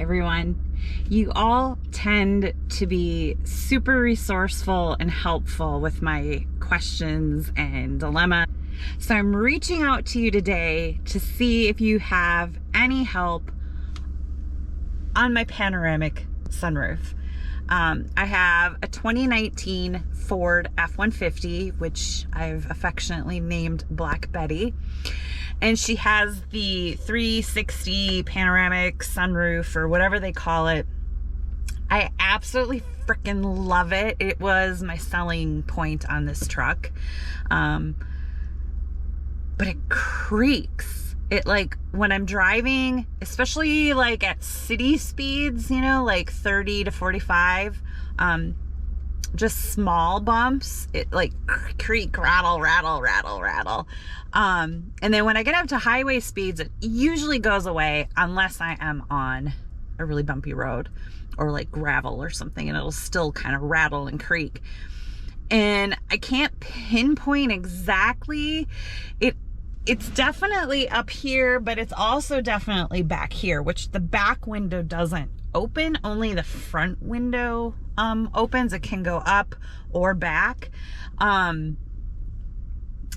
everyone. You all tend to be super resourceful and helpful with my questions and dilemma. So I'm reaching out to you today to see if you have any help on my panoramic sunroof. I have a 2019 Ford F150, which I've affectionately named Black Betty. And she has the 360 panoramic sunroof, or whatever they call it. I absolutely freaking love it. It was my selling point on this truck. But it creaks. It, like, when I'm driving, especially like at city speeds, you know, like 30 to 45, just small bumps, it like creak, rattle, rattle, rattle, rattle. And then when I get up to highway speeds, it usually goes away unless I am on a really bumpy road or like gravel or something, and it'll still kind of rattle and creak. And I can't pinpoint exactly. It's definitely up here, but it's also definitely back here, which the back window doesn't open. Only the front window opens. It can go up or back. And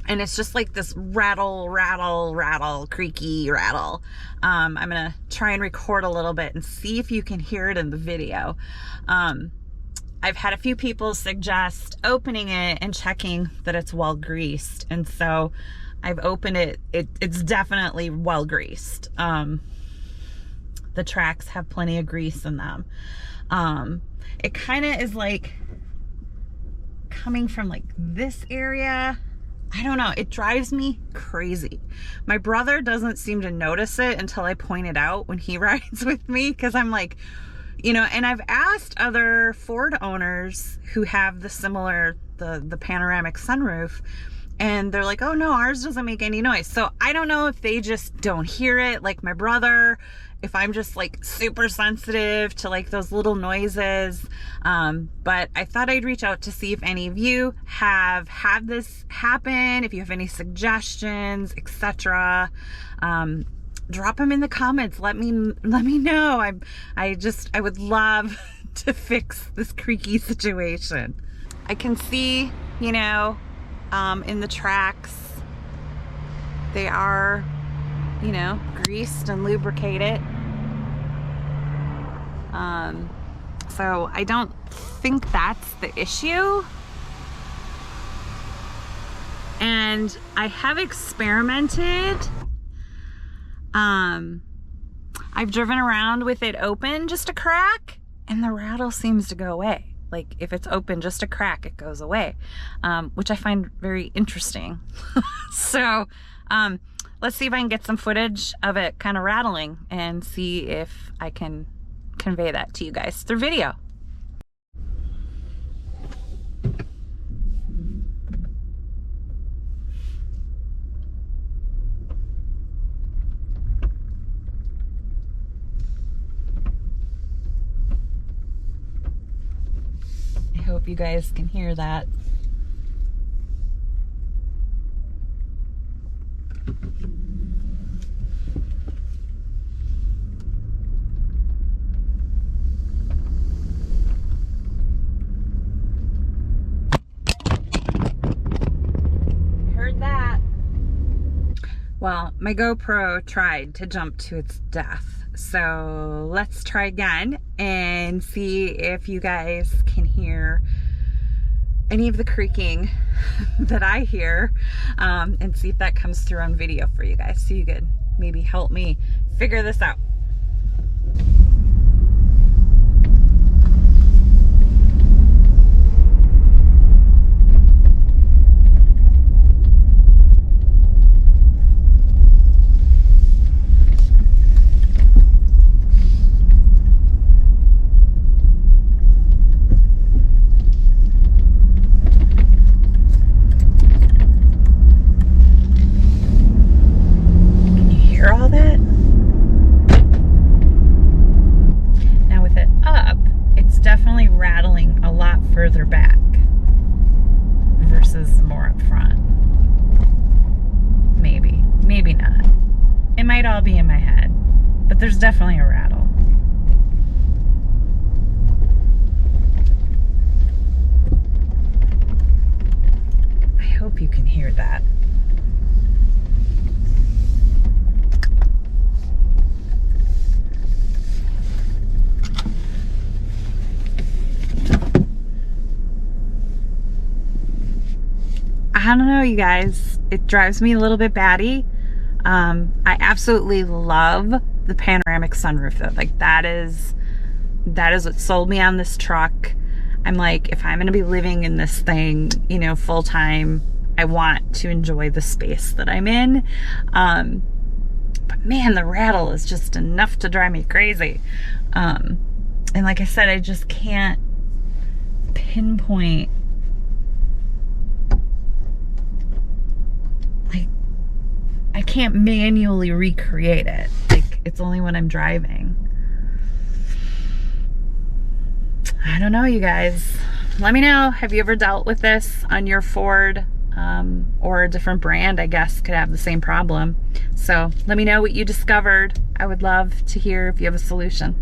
it's just like this rattle, rattle, rattle, creaky rattle. I'm gonna try and record a little bit and see if you can hear it in the video. I've had a few people suggest opening it and checking that it's well greased. And so I've opened it. It's definitely well greased. The tracks have plenty of grease in them. It kind of is like coming from like this area. I don't know. It drives me crazy. My brother doesn't seem to notice it until I point it out when he rides with me, because I'm like, you know, and I've asked other Ford owners who have the similar, the panoramic sunroof, and they're like, oh no, ours doesn't make any noise. So I don't know if they just don't hear it like my brother, if I'm just like super sensitive to like those little noises. But I thought I'd reach out to see if any of you have had this happen, if you have any suggestions, etc. Drop them in the comments. Let me know. I would love to fix this creaky situation. I can see, you know, in the tracks, they are, you know, greased and lubricated. So I don't think that's the issue. And I have experimented. I've driven around with it open, just a crack, and the rattle seems to go away. Like if it's open, just a crack, it goes away, which I find very interesting. So let's see if I can get some footage of it kind of rattling and see if I can convey that to you guys through video. I hope you guys can hear that. Heard that. Well, my GoPro tried to jump to its death. So let's try again and see if you guys can hear any of the creaking that I hear, and see if that comes through on video for you guys, so you could maybe help me figure this out. All that? Now with it up, it's definitely rattling a lot further back versus more up front. Maybe not. It might all be in my head, but there's definitely a rattle. hope you can hear that. I don't know, you guys. It drives me a little bit batty. I absolutely love the panoramic sunroof though. Like that is what sold me on this truck. I'm like, if I'm gonna be living in this thing, you know, full time, I want to enjoy the space that I'm in. But man, the rattle is just enough to drive me crazy. And like I said, I just can't pinpoint, like, I can't manually recreate it. Like, it's only when I'm driving. I don't know, you guys. Let me know, have you ever dealt with this on your Ford? Or a different brand, I guess, could have the same problem. So let me know what you discovered. I would love to hear if you have a solution.